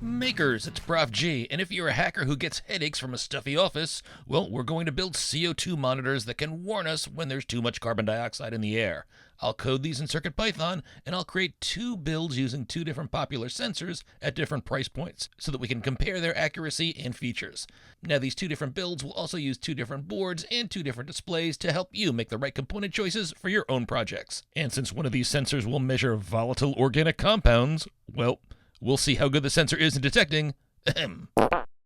Makers, it's Prof G, and if you're a hacker who gets headaches from a stuffy office, well, we're going to build CO2 monitors that can warn us when there's too much carbon dioxide in the air. I'll code these in CircuitPython, and I'll create 2 builds using 2 different popular sensors at different price points, so that we can compare their accuracy and features. Now, these 2 different builds will also use 2 different boards and 2 different displays to help you make the right component choices for your own projects. And since one of these sensors will measure volatile organic compounds, well, we'll see how good the sensor is in detecting,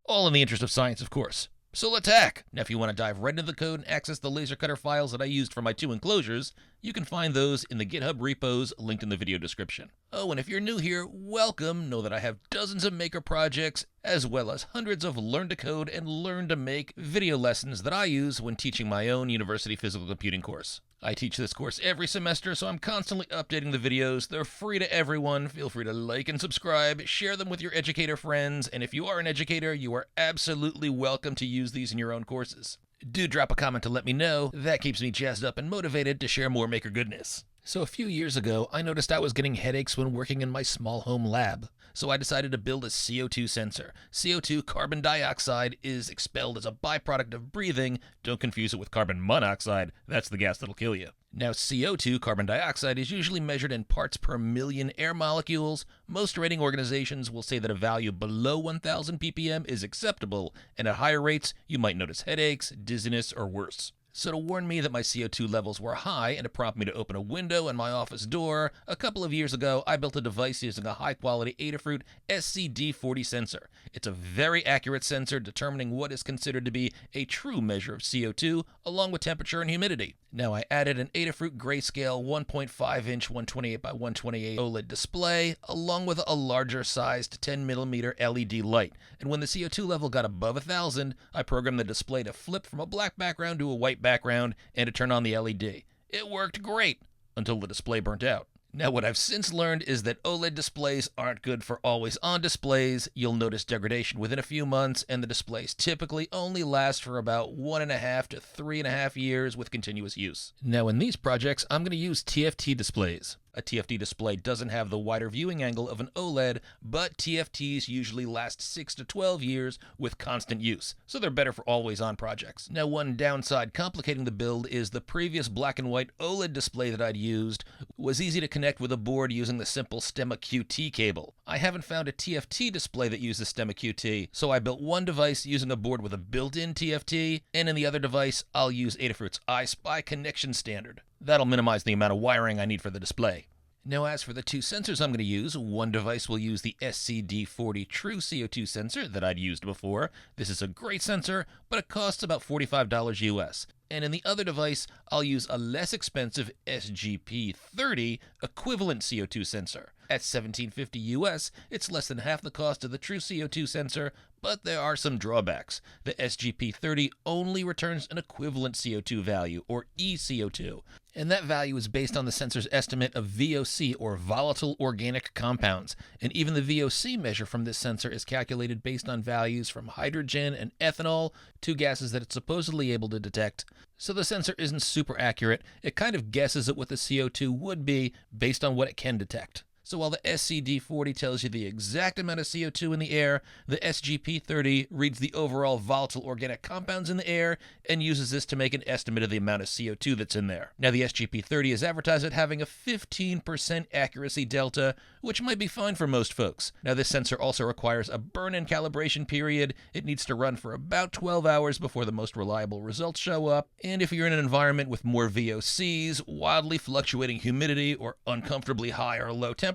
all in the interest of science, of course. So let's hack! Now if you want to dive right into the code and access the laser cutter files that I used for my 2 enclosures, you can find those in the GitHub repos linked in the video description. Oh, and if you're new here, welcome! Know that I have dozens of maker projects, as well as hundreds of learn to code and learn to make video lessons that I use when teaching my own university physical computing course. I teach this course every semester, so I'm constantly updating the videos. They're free to everyone. Feel free to like and subscribe, share them with your educator friends, and if you are an educator, you are absolutely welcome to use these in your own courses. Do drop a comment to let me know. That keeps me jazzed up and motivated to share more maker goodness. So a few years ago, I noticed I was getting headaches when working in my small home lab. So I decided to build a CO2 sensor. CO2, carbon dioxide, is expelled as a byproduct of breathing. Don't confuse it with carbon monoxide. That's the gas that'll kill you. Now, CO2, carbon dioxide, is usually measured in parts per million air molecules. Most rating organizations will say that a value below 1,000 ppm is acceptable, and at higher rates, you might notice headaches, dizziness, or worse. So to warn me that my CO2 levels were high and to prompt me to open a window in my office door, a couple of years ago I built a device using a high-quality Adafruit SCD-40 sensor. It's a very accurate sensor determining what is considered to be a true measure of CO2, along with temperature and humidity. Now I added an Adafruit grayscale 1.5-inch 128 by 128 OLED display, along with a larger sized 10mm LED light. And when the CO2 level got above 1,000, I programmed the display to flip from a black background to a white background and to turn on the LED. It worked great until the display burnt out. Now what I've since learned is that OLED displays aren't good for always-on displays. You'll notice degradation within a few months, and the displays typically only last for about 1.5 to 3.5 years with continuous use. Now in these projects, I'm going to use TFT displays. A TFT display doesn't have the wider viewing angle of an OLED, but TFTs usually last 6 to 12 years with constant use, so they're better for always-on projects. Now one downside complicating the build is the previous black and white OLED display that I'd used was easy to connect with a board using the simple Stemma QT cable. I haven't found a TFT display that uses Stemma QT, so I built one device using a board with a built-in TFT, and in the other device, I'll use Adafruit's iSpy connection standard. That'll minimize the amount of wiring I need for the display. Now as for the 2 sensors I'm going to use, one device will use the SCD-40 True CO2 sensor that I'd used before. This is a great sensor, but it costs about $45 US. And in the other device, I'll use a less expensive SGP-30 equivalent CO2 sensor. At $17.50 US, it's less than half the cost of the true CO2 sensor, but there are some drawbacks. The SGP-30 only returns an equivalent CO2 value, or eCO2, and that value is based on the sensor's estimate of VOC, or volatile organic compounds. And even the VOC measure from this sensor is calculated based on values from hydrogen and ethanol, 2 gases that it's supposedly able to detect. So the sensor isn't super accurate. It kind of guesses at what the CO2 would be based on what it can detect. So while the SCD-40 tells you the exact amount of CO2 in the air, the SGP-30 reads the overall volatile organic compounds in the air and uses this to make an estimate of the amount of CO2 that's in there. Now the SGP-30 is advertised as having a 15% accuracy delta, which might be fine for most folks. Now this sensor also requires a burn-in calibration period. It needs to run for about 12 hours before the most reliable results show up. And if you're in an environment with more VOCs, wildly fluctuating humidity, or uncomfortably high or low temperatures,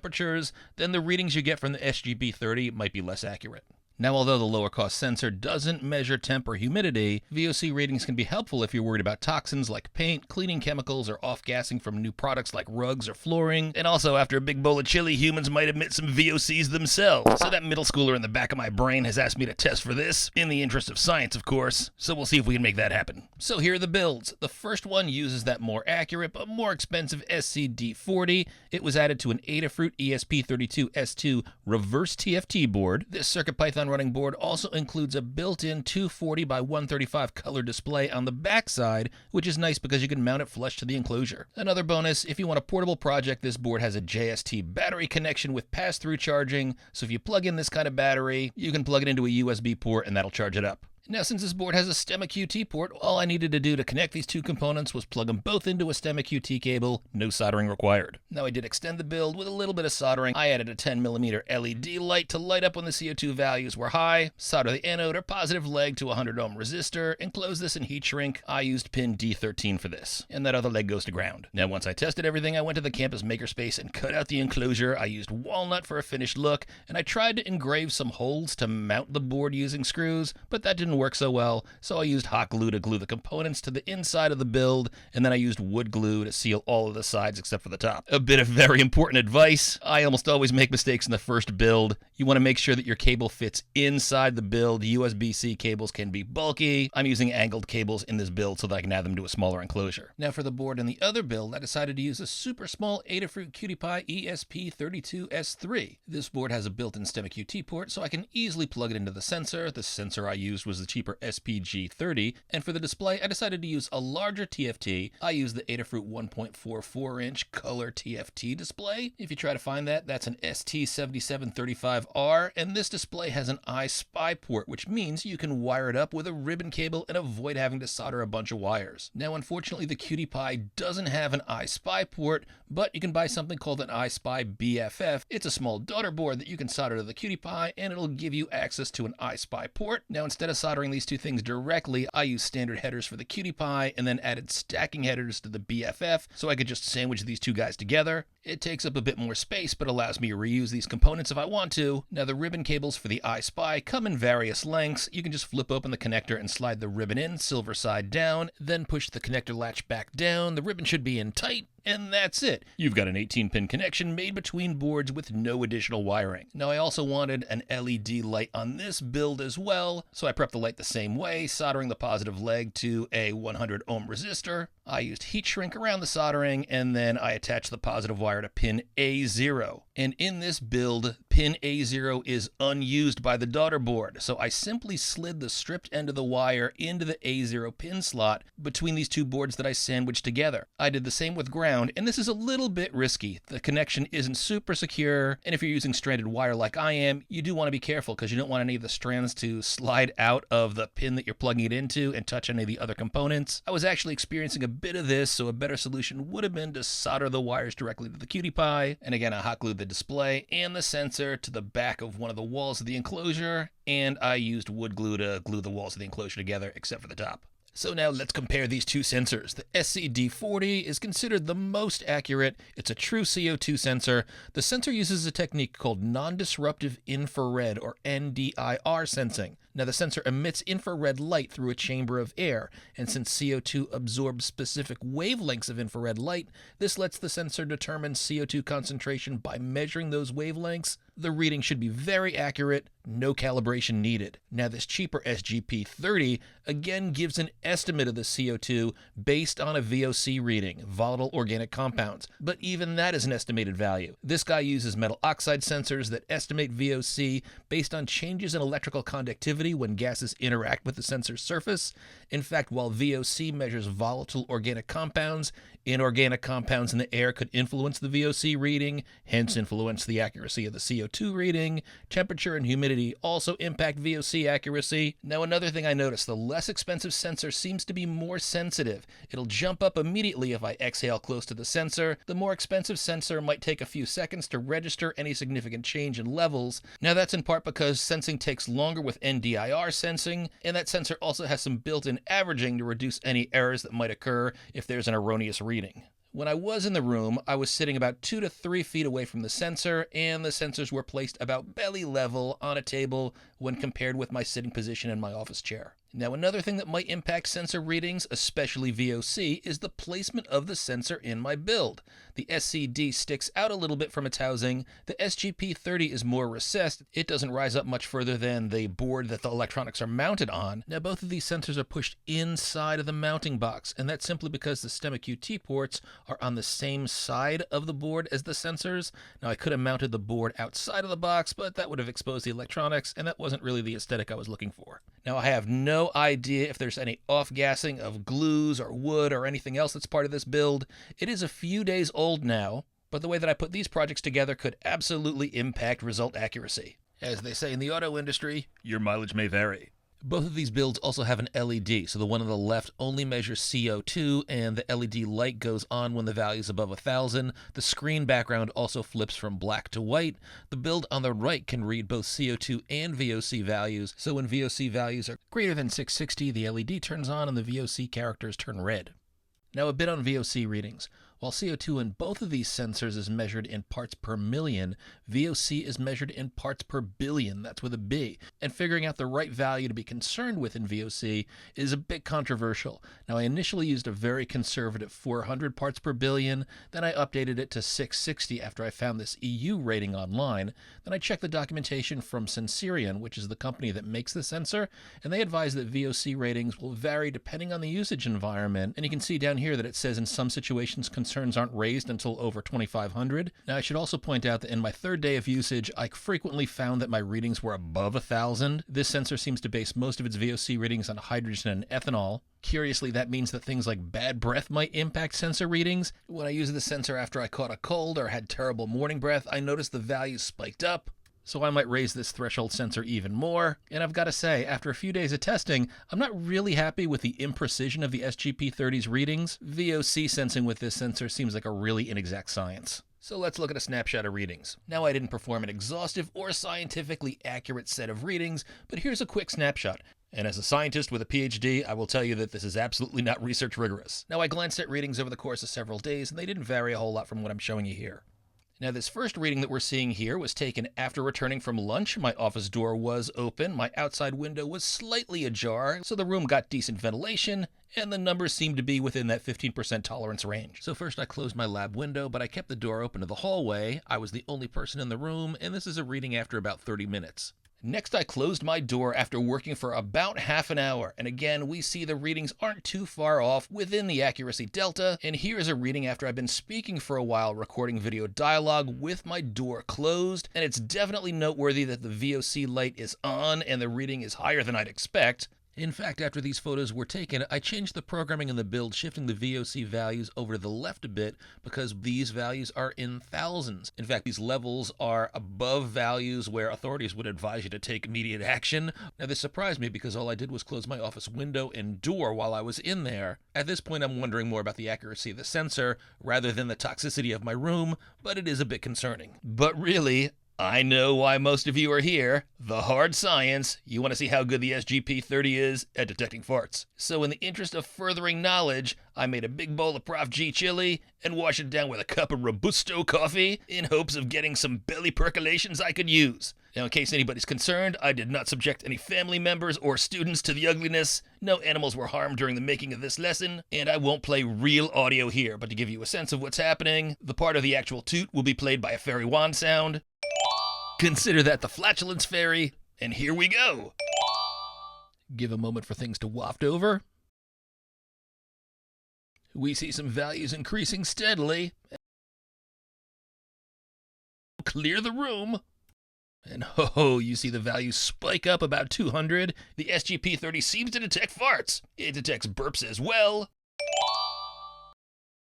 then the readings you get from the SGP-30 might be less accurate. Now, although the lower cost sensor doesn't measure temp or humidity, VOC ratings can be helpful if you're worried about toxins like paint, cleaning chemicals, or off-gassing from new products like rugs or flooring. And also, after a big bowl of chili, humans might emit some VOCs themselves. So that middle schooler in the back of my brain has asked me to test for this, in the interest of science, of course. So we'll see if we can make that happen. So here are the builds. The first one uses that more accurate but more expensive SCD-40. It was added to an Adafruit ESP32-S3 reverse TFT board. This CircuitPython Python running board also includes a built-in 240 by 135 color display on the backside, which is nice because you can mount it flush to the enclosure. Another bonus, if you want a portable project, this board has a JST battery connection with pass-through charging, so if you plug in this kind of battery, you can plug it into a USB port and that'll charge it up. Now, since this board has a STEMMA QT port, all I needed to do to connect these two components was plug them both into a STEMMA QT cable, no soldering required. Now, I did extend the build with a little bit of soldering. I added a 10mm LED light to light up when the CO2 values were high, solder the anode or positive leg to a 100 ohm resistor, and close this in heat shrink. I used pin D13 for this, and that other leg goes to ground. Now, once I tested everything, I went to the campus makerspace and cut out the enclosure. I used walnut for a finished look, and I tried to engrave some holes to mount the board using screws, but that didn't work so well. So I used hot glue to glue the components to the inside of the build, and then I used wood glue to seal all of the sides except for the top. A bit of very important advice. I almost always make mistakes in the first build. You want to make sure that your cable fits inside the build. USB-C cables can be bulky. I'm using angled cables in this build so that I can add them to a smaller enclosure. Now for the board in the other build, I decided to use a super small Adafruit QT Py ESP32-S3. This board has a built-in STEMMA QT port, so I can easily plug it into the sensor. The sensor I used was the cheaper SPG30, and for the display I decided to use a larger TFT. I used the Adafruit 1.44-inch color TFT display. If you try to find that, that's an ST7735R, and this display has an I-SPY port, which means you can wire it up with a ribbon cable and avoid having to solder a bunch of wires. Now unfortunately the QT Py doesn't have an I-SPY port, but you can buy something called an I-SPY BFF. It's a small daughter board that you can solder to the QT Py, and it'll give you access to an I-SPY port. Now instead of soldering these two things directly, I used standard headers for the QT Py and then added stacking headers to the BFF so I could just sandwich these two guys together. It takes up a bit more space but allows me to reuse these components if I want to. Now the ribbon cables for the I-SPY come in various lengths. You can just flip open the connector and slide the ribbon in, silver side down, then push the connector latch back down. The ribbon should be in tight, and that's it. You've got an 18-pin connection made between boards with no additional wiring. Now I also wanted an LED light on this build as well, so I prepped the light the same way, soldering the positive leg to a 100 ohm resistor. I used heat shrink around the soldering, and then I attached the positive wire to pin A0. And in this build, pin A0 is unused by the daughter board, so I simply slid the stripped end of the wire into the A0 pin slot between these two boards that I sandwiched together. I did the same with ground, and this is a little bit risky. The connection isn't super secure, and if you're using stranded wire like I am, you do want to be careful because you don't want any of the strands to slide out of the pin that you're plugging it into and touch any of the other components. I was actually experiencing a bit of this, so a better solution would have been to solder the wires directly to the QT Py, and again I hot glued the display and the sensor to the back of one of the walls of the enclosure, and I used wood glue to glue the walls of the enclosure together except for the top. So now let's compare these two sensors. The SCD-40 is considered the most accurate. It's a true CO2 sensor. The sensor uses a technique called non-disruptive infrared, or NDIR sensing. Now the sensor emits infrared light through a chamber of air, and since CO2 absorbs specific wavelengths of infrared light, this lets the sensor determine CO2 concentration by measuring those wavelengths. The reading should be very accurate, no calibration needed. Now this cheaper SGP30 again gives an estimate of the CO2 based on a VOC reading, volatile organic compounds, but even that is an estimated value. This guy uses metal oxide sensors that estimate VOC based on changes in electrical conductivity when gases interact with the sensor's surface. In fact, while VOC measures volatile organic compounds, inorganic compounds in the air could influence the VOC reading, hence influence the accuracy of the CO2 reading. Temperature and humidity also impact VOC accuracy. Now another thing I noticed, the less expensive sensor seems to be more sensitive. It'll jump up immediately if I exhale close to the sensor. The more expensive sensor might take a few seconds to register any significant change in levels. Now that's in part because sensing takes longer with NDIR sensing, and that sensor also has some built-in averaging to reduce any errors that might occur if there's an erroneous reading. When I was in the room, I was sitting about 2 to 3 feet away from the sensor, and the sensors were placed about belly level on a table when compared with my sitting position in my office chair. Now, another thing that might impact sensor readings, especially VOC, is the placement of the sensor in my build. The SCD sticks out a little bit from its housing. The SGP30 is more recessed. It doesn't rise up much further than the board that the electronics are mounted on. Now, both of these sensors are pushed inside of the mounting box, and that's simply because the stemma QT ports are on the same side of the board as the sensors. Now, I could have mounted the board outside of the box, but that would have exposed the electronics, and that wasn't really the aesthetic I was looking for. Now, I have no idea if there's any off-gassing of glues or wood or anything else that's part of this build. It is a few days old now, but the way that I put these projects together could absolutely impact result accuracy. As they say in the auto industry, your mileage may vary. Both of these builds also have an LED, so the one on the left only measures CO2, and the LED light goes on when the value is above 1,000. The screen background also flips from black to white. The build on the right can read both CO2 and VOC values, so when VOC values are greater than 660, the LED turns on and the VOC characters turn red. Now, a bit on VOC readings. While CO2 in both of these sensors is measured in parts per million, VOC is measured in parts per billion, that's with a B, and figuring out the right value to be concerned with in VOC is a bit controversial. Now, I initially used a very conservative 400 parts per billion, then I updated it to 660 after I found this EU rating online. Then I checked the documentation from Sensirion, which is the company that makes the sensor, and they advise that VOC ratings will vary depending on the usage environment, and you can see down here that it says in some situations concerns aren't raised until over 2,500. Now, I should also point out that in my third day of usage, I frequently found that my readings were above 1,000. This sensor seems to base most of its VOC readings on hydrogen and ethanol. Curiously, that means that things like bad breath might impact sensor readings. When I used the sensor after I caught a cold or had terrible morning breath, I noticed the values spiked up. So I might raise this threshold sensor even more. And I've got to say, after a few days of testing, I'm not really happy with the imprecision of the SGP30's readings. VOC sensing with this sensor seems like a really inexact science. So let's look at a snapshot of readings. Now, I didn't perform an exhaustive or scientifically accurate set of readings, but here's a quick snapshot. And as a scientist with a PhD, I will tell you that this is absolutely not research rigorous. Now, I glanced at readings over the course of several days, and they didn't vary a whole lot from what I'm showing you here. Now, this first reading that we're seeing here was taken after returning from lunch. My office door was open, my outside window was slightly ajar, so the room got decent ventilation, and the numbers seemed to be within that 15% tolerance range. So first I closed my lab window, but I kept the door open to the hallway. I was the only person in the room, and this is a reading after about 30 minutes. Next, I closed my door after working for about half an hour, and again, we see the readings aren't too far off within the accuracy delta, and here is a reading after I've been speaking for a while, recording video dialogue with my door closed, and it's definitely noteworthy that the VOC light is on and the reading is higher than I'd expect. In fact, after these photos were taken, I changed the programming in the build, shifting the VOC values over to the left a bit because these values are in thousands. In fact, these levels are above values where authorities would advise you to take immediate action. Now, this surprised me because all I did was close my office window and door while I was in there. At this point, I'm wondering more about the accuracy of the sensor rather than the toxicity of my room, but it is a bit concerning. But really, I know why most of you are here. The hard science. You want to see how good the SGP30 is at detecting farts. So in the interest of furthering knowledge, I made a big bowl of Prof G chili and washed it down with a cup of Robusto coffee in hopes of getting some belly percolations I could use. Now, in case anybody's concerned, I did not subject any family members or students to the ugliness. No animals were harmed during the making of this lesson, and I won't play real audio here, but to give you a sense of what's happening, the part of the actual toot will be played by a fairy wand sound. Consider that the flatulence fairy, and here we go. Give a moment for things to waft over. We see some values increasing steadily. Clear the room. And ho, you see the values spike up about 200. The SGP30 seems to detect farts. It detects burps as well.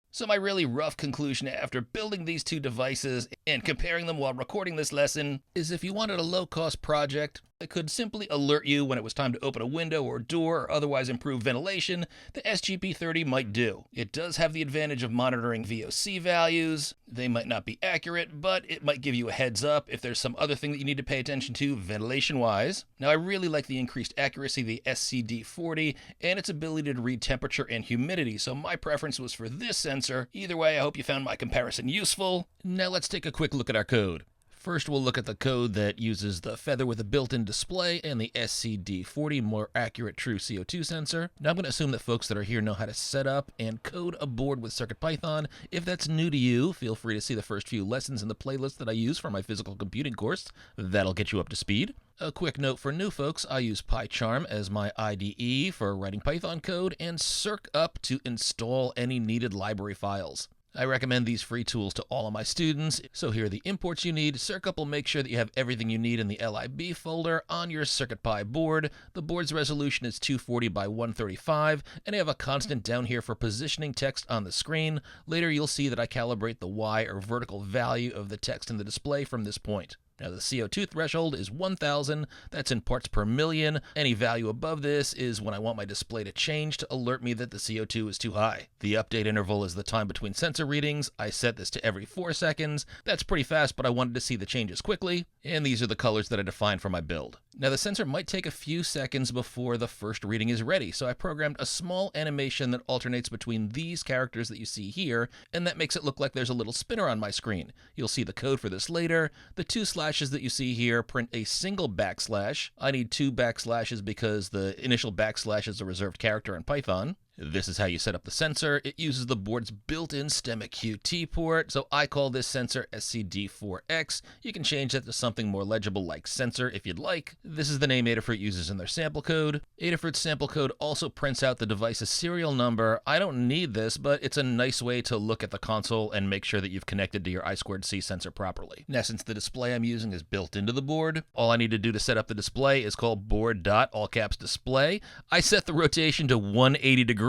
So my really rough conclusion after building these two devices and comparing them while recording this lesson is if you wanted a low-cost project that could simply alert you when it was time to open a window or door or otherwise improve ventilation, the SGP30 might do. It does have the advantage of monitoring VOC values. They might not be accurate, but it might give you a heads up if there's some other thing that you need to pay attention to ventilation-wise. Now, I really like the increased accuracy of the SCD-40 and its ability to read temperature and humidity, so my preference was for this sensor. Either way, I hope you found my comparison useful. Now let's take a quick look at our code. First, we'll look at the code that uses the feather with a built-in display and the SCD-40 more accurate True CO2 sensor. Now I'm going to assume that folks that are here know how to set up and code a board with CircuitPython. If that's new to you, feel free to see the first few lessons in the playlist that I use for my physical computing course. That'll get you up to speed. A quick note for new folks, I use PyCharm as my IDE for writing Python code and CircUp to install any needed library files. I recommend these free tools to all of my students, so here are the imports you need. CircUp will make sure that you have everything you need in the lib folder on your CircuitPy board. The board's resolution is 240 by 135, and I have a constant down here for positioning text on the screen. Later you'll see that I calibrate the Y or vertical value of the text in the display from this point. Now the CO2 threshold is 1000, that's in parts per million. Any value above this is when I want my display to change to alert me that the CO2 is too high. The update interval is the time between sensor readings. I set this to every 4 seconds. That's pretty fast, but I wanted to see the changes quickly. And these are the colors that I defined for my build. Now the sensor might take a few seconds before the first reading is ready, so I programmed a small animation that alternates between these characters that you see here, and that makes it look like there's a little spinner on my screen. You'll see the code for this later. The 2 slashes that you see here print a single backslash. I need 2 backslashes because the initial backslash is a reserved character in Python. This is how you set up the sensor. It uses the board's built-in STEMMA QT port, so I call this sensor SCD-4X. You can change that to something more legible like sensor if you'd like. This is the name Adafruit uses in their sample code. Adafruit's sample code also prints out the device's serial number. I don't need this, but it's a nice way to look at the console and make sure that you've connected to your I2C sensor properly. Now, since the display I'm using is built into the board, all I need to do to set up the display is call board.allcaps_display. I set the rotation to 180 degrees.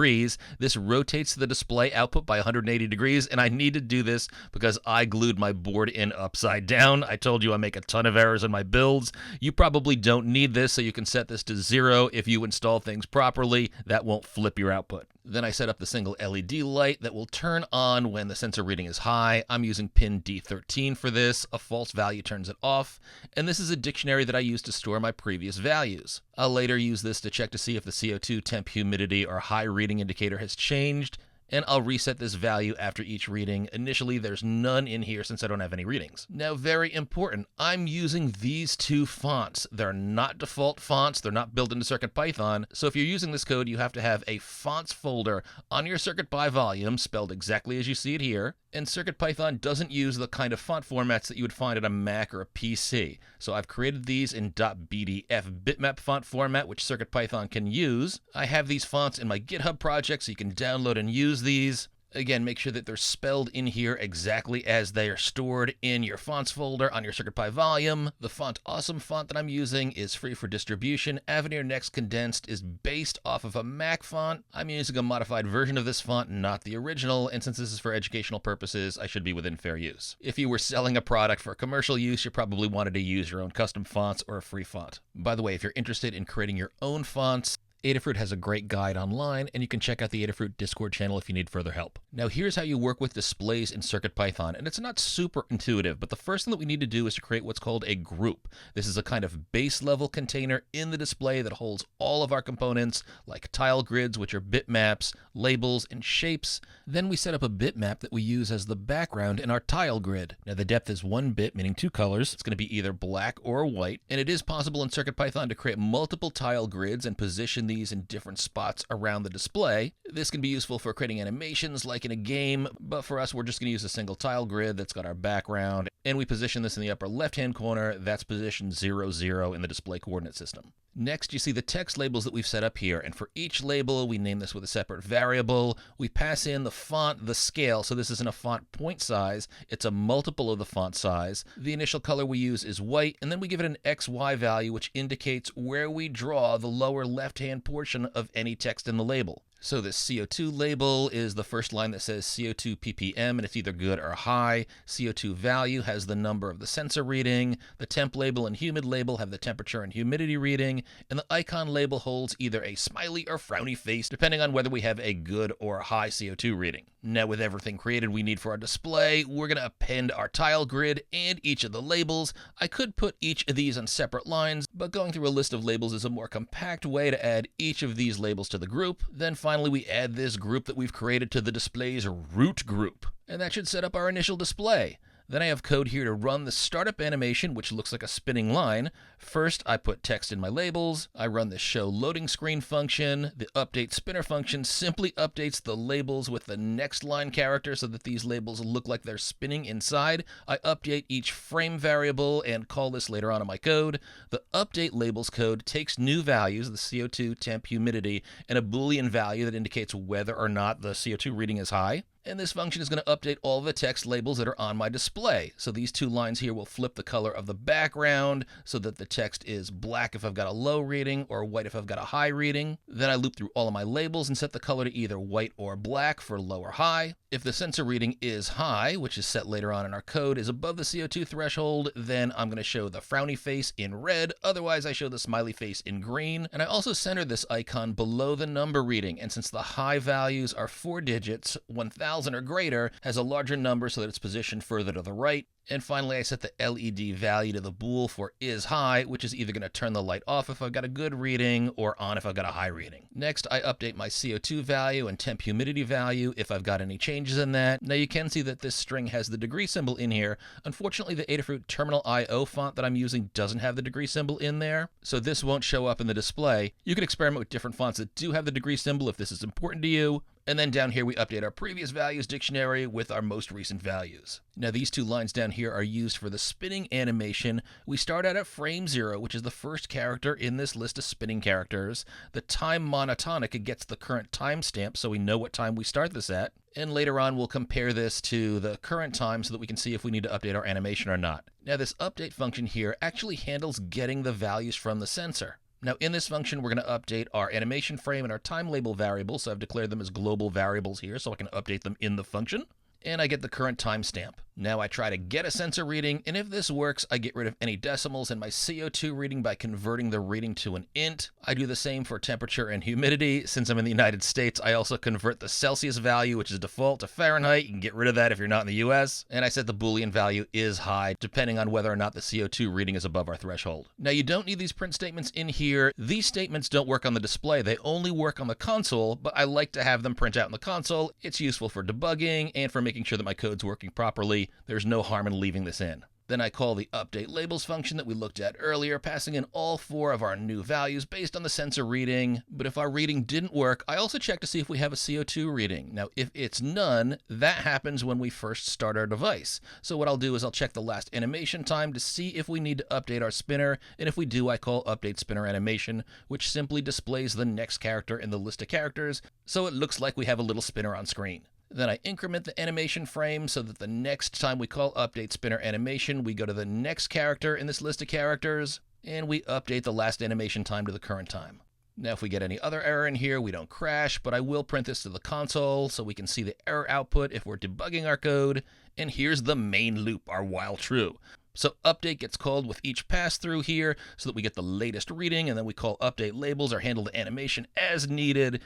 This rotates the display output by 180 degrees, and I need to do this because I glued my board in upside down. I told you I make a ton of errors in my builds. You probably don't need this, so you can set this to 0 if you install things properly. That won't flip your output. Then I set up the single LED light that will turn on when the sensor reading is high. I'm using pin D13 for this. A false value turns it off. And this is a dictionary that I use to store my previous values. I'll later use this to check to see if the CO2 temp humidity or high reading indicator has changed. And I'll reset this value after each reading. Initially, there's none in here since I don't have any readings. Now, very important, I'm using these 2 fonts. They're not default fonts. They're not built into CircuitPython. So if you're using this code, you have to have a fonts folder on your CircuitPy volume, spelled exactly as you see it here. And CircuitPython doesn't use the kind of font formats that you would find at a Mac or a PC. So I've created these in .bdf bitmap font format, which CircuitPython can use. I have these fonts in my GitHub project, so you can download and use these. Again, make sure that they're spelled in here exactly as they are stored in your fonts folder on your CircuitPy volume. The Font Awesome font that I'm using is free for distribution. Avenir Next Condensed is based off of a Mac font. I'm using a modified version of this font, not the original, and since this is for educational purposes, I should be within fair use. If you were selling a product for commercial use, you probably wanted to use your own custom fonts or a free font. By the way, if you're interested in creating your own fonts, Adafruit has a great guide online, and you can check out the Adafruit Discord channel if you need further help. Now here's how you work with displays in CircuitPython, and it's not super intuitive, but the first thing that we need to do is to create what's called a group. This is a kind of base level container in the display that holds all of our components, like tile grids, which are bitmaps, labels, and shapes. Then we set up a bitmap that we use as the background in our tile grid. Now the depth is 1 bit, meaning 2 colors. It's going to be either black or white, and it is possible in CircuitPython to create multiple tile grids and position these in different spots around the display. This can be useful for creating animations like in a game, but for us, we're just going to use a single tile grid that's got our background, and we position this in the upper left-hand corner. That's position 0, 0 in the display coordinate system. Next, you see the text labels that we've set up here, and for each label, we name this with a separate variable. We pass in the font, the scale, so this isn't a font point size, it's a multiple of the font size. The initial color we use is white, and then we give it an XY value, which indicates where we draw the lower left-hand portion of any text in the label. So this CO2 label is the first line that says CO2 ppm, and it's either good or high. CO2 value has the number of the sensor reading. The temp label and humid label have the temperature and humidity reading. And the icon label holds either a smiley or frowny face, depending on whether we have a good or high CO2 reading. Now with everything created we need for our display, we're going to append our tile grid and each of the labels. I could put each of these on separate lines, but going through a list of labels is a more compact way to add each of these labels to the group. Then finally we add this group that we've created to the display's root group, and that should set up our initial display. Then I have code here to run the startup animation, which looks like a spinning line. First, I put text in my labels. I run the show loading screen function. The update spinner function simply updates the labels with the next line character so that these labels look like they're spinning inside. I update each frame variable and call this later on in my code. The update labels code takes new values, the CO2, temp, humidity, and a Boolean value that indicates whether or not the CO2 reading is high. And this function is going to update all the text labels that are on my display. So these two lines here will flip the color of the background so that the text is black if I've got a low reading or white if I've got a high reading. Then I loop through all of my labels and set the color to either white or black for low or high. If the sensor reading is high, which is set later on in our code, is above the CO2 threshold, then I'm going to show the frowny face in red. Otherwise, I show the smiley face in green. And I also center this icon below the number reading. And since the high values are 4 digits, 1000 or greater has a larger number so that it's positioned further to the right. And finally, I set the LED value to the bool for is high, which is either going to turn the light off if I've got a good reading or on if I've got a high reading. Next, I update my CO2 value and temp humidity value if I've got any changes in that. Now you can see that this string has the degree symbol in here. Unfortunately, the Adafruit Terminal IO font that I'm using doesn't have the degree symbol in there, so this won't show up in the display. You can experiment with different fonts that do have the degree symbol if this is important to you. And then down here, we update our previous values dictionary with our most recent values. Now, these two lines down here are used for the spinning animation. We start out at frame 0, which is the first character in this list of spinning characters. The time monotonic gets the current timestamp, so we know what time we start this at. And later on, we'll compare this to the current time so that we can see if we need to update our animation or not. Now, this update function here actually handles getting the values from the sensor. Now, in this function, we're going to update our animation frame and our time label variables. So I've declared them as global variables here so I can update them in the function. And I get the current timestamp. Now I try to get a sensor reading, and if this works, I get rid of any decimals in my CO2 reading by converting the reading to an int. I do the same for temperature and humidity. Since I'm in the United States, I also convert the Celsius value, which is default, to Fahrenheit. You can get rid of that if you're not in the US. And I set the Boolean value is high, depending on whether or not the CO2 reading is above our threshold. Now you don't need these print statements in here. These statements don't work on the display. They only work on the console, but I like to have them print out in the console. It's useful for debugging and for making sure that my code's working properly. There's no harm in leaving this in. Then I call the update labels function that we looked at earlier, passing in all 4 of our new values based on the sensor reading. But if our reading didn't work, I also check to see if we have a CO2 reading. Now, if it's none, that happens when we first start our device. So what I'll do is I'll check the last animation time to see if we need to update our spinner. And if we do, I call update spinner animation, which simply displays the next character in the list of characters, so it looks like we have a little spinner on screen. Then I increment the animation frame so that the next time we call update spinner animation, we go to the next character in this list of characters, and we update the last animation time to the current time. Now, if we get any other error in here, we don't crash, but I will print this to the console so we can see the error output if we're debugging our code. And here's the main loop, our while true. So update gets called with each pass through here so that we get the latest reading, and then we call update labels or handle the animation as needed.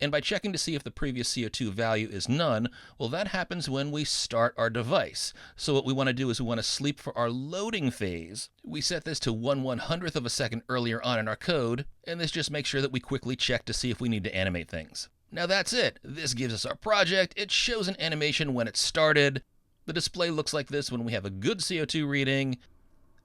And by checking to see if the previous CO2 value is none, well, that happens when we start our device. So what we want to do is we want to sleep for our loading phase. We set this to 1/100th of a second earlier on in our code, and this just makes sure that we quickly check to see if we need to animate things. Now that's it. This gives us our project. It shows an animation when it started. The display looks like this when we have a good CO2 reading,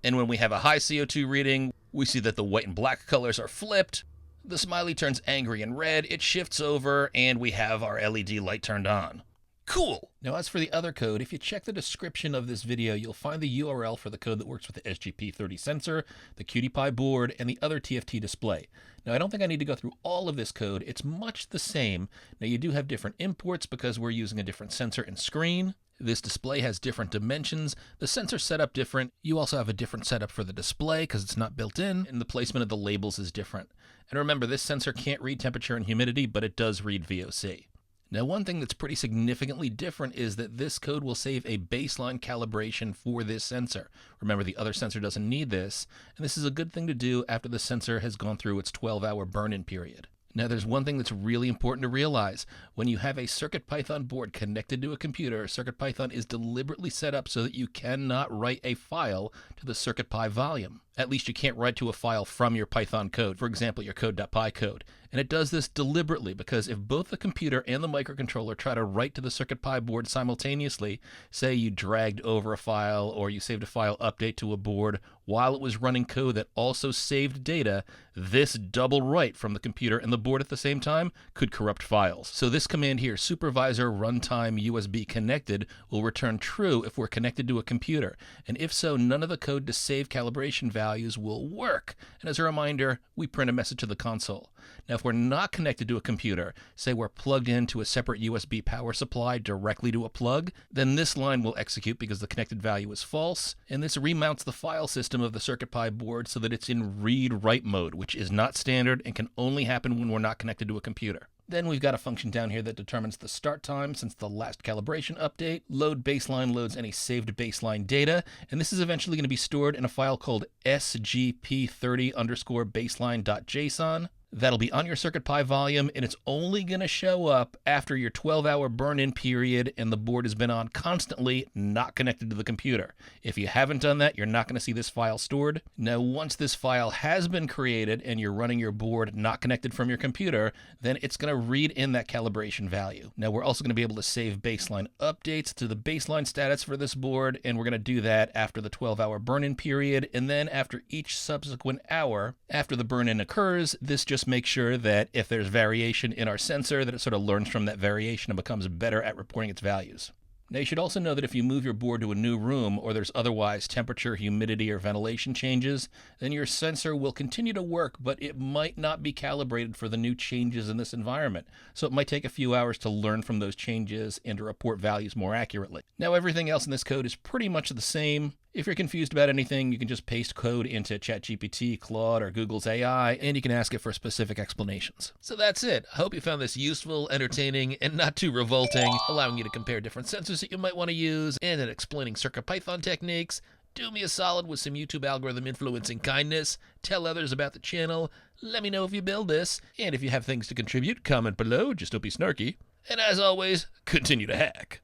and when we have a high CO2 reading, we see that the white and black colors are flipped. The smiley turns angry and red, it shifts over, and we have our LED light turned on. Cool! Now as for the other code, if you check the description of this video, you'll find the URL for the code that works with the SGP30 sensor, the QT Py board, and the other TFT display. Now I don't think I need to go through all of this code, it's much the same. Now you do have different imports because we're using a different sensor and screen. This display has different dimensions, the sensor's set up different, you also have a different setup for the display because it's not built in, and the placement of the labels is different. And remember, this sensor can't read temperature and humidity, but it does read VOC. Now one thing that's pretty significantly different is that this code will save a baseline calibration for this sensor. Remember, the other sensor doesn't need this, and this is a good thing to do after the sensor has gone through its 12-hour burn-in period. Now there's one thing that's really important to realize. When you have a CircuitPython board connected to a computer, CircuitPython is deliberately set up so that you cannot write a file to the CircuitPy volume. At least you can't write to a file from your Python code, for example, your code.py code. And it does this deliberately because if both the computer and the microcontroller try to write to the CircuitPy board simultaneously, say you dragged over a file or you saved a file update to a board while it was running code that also saved data, this double write from the computer and the board at the same time could corrupt files. So this command here, supervisor runtime USB connected, will return true if we're connected to a computer. And if so, none of the code to save calibration values will work. And as a reminder, we print a message to the console. Now, if we're not connected to a computer, say we're plugged into a separate USB power supply directly to a plug, then this line will execute because the connected value is false, and this remounts the file system of the CircuitPy board so that it's in read-write mode, which is not standard and can only happen when we're not connected to a computer. Then we've got a function down here that determines the start time since the last calibration update. Load baseline loads any saved baseline data, and this is eventually going to be stored in a file called SGP30_baseline.json. That'll be on your CircuitPy volume, and it's only going to show up after your 12-hour burn-in period and the board has been on constantly, not connected to the computer. If you haven't done that, you're not going to see this file stored. Now, once this file has been created and you're running your board not connected from your computer, then it's going to read in that calibration value. Now, we're also going to be able to save baseline updates to the baseline status for this board, and we're going to do that after the 12-hour burn-in period, and then after each subsequent hour after the burn-in occurs, this just makes sure that if there's variation in our sensor, that it sort of learns from that variation and becomes better at reporting its values. Now, you should also know that if you move your board to a new room or there's otherwise temperature, humidity, or ventilation changes, then your sensor will continue to work, but it might not be calibrated for the new changes in this environment. So it might take a few hours to learn from those changes and to report values more accurately. Now, everything else in this code is pretty much the same. If you're confused about anything, you can just paste code into ChatGPT, Claude, or Google's AI, and you can ask it for specific explanations. So that's it. I hope you found this useful, entertaining, and not too revolting, allowing you to compare different sensors that you might want to use, and in explaining CircuitPython techniques. Do me a solid with some YouTube algorithm influencing kindness. Tell others about the channel. Let me know if you build this. And if you have things to contribute, comment below. Just don't be snarky. And as always, continue to hack.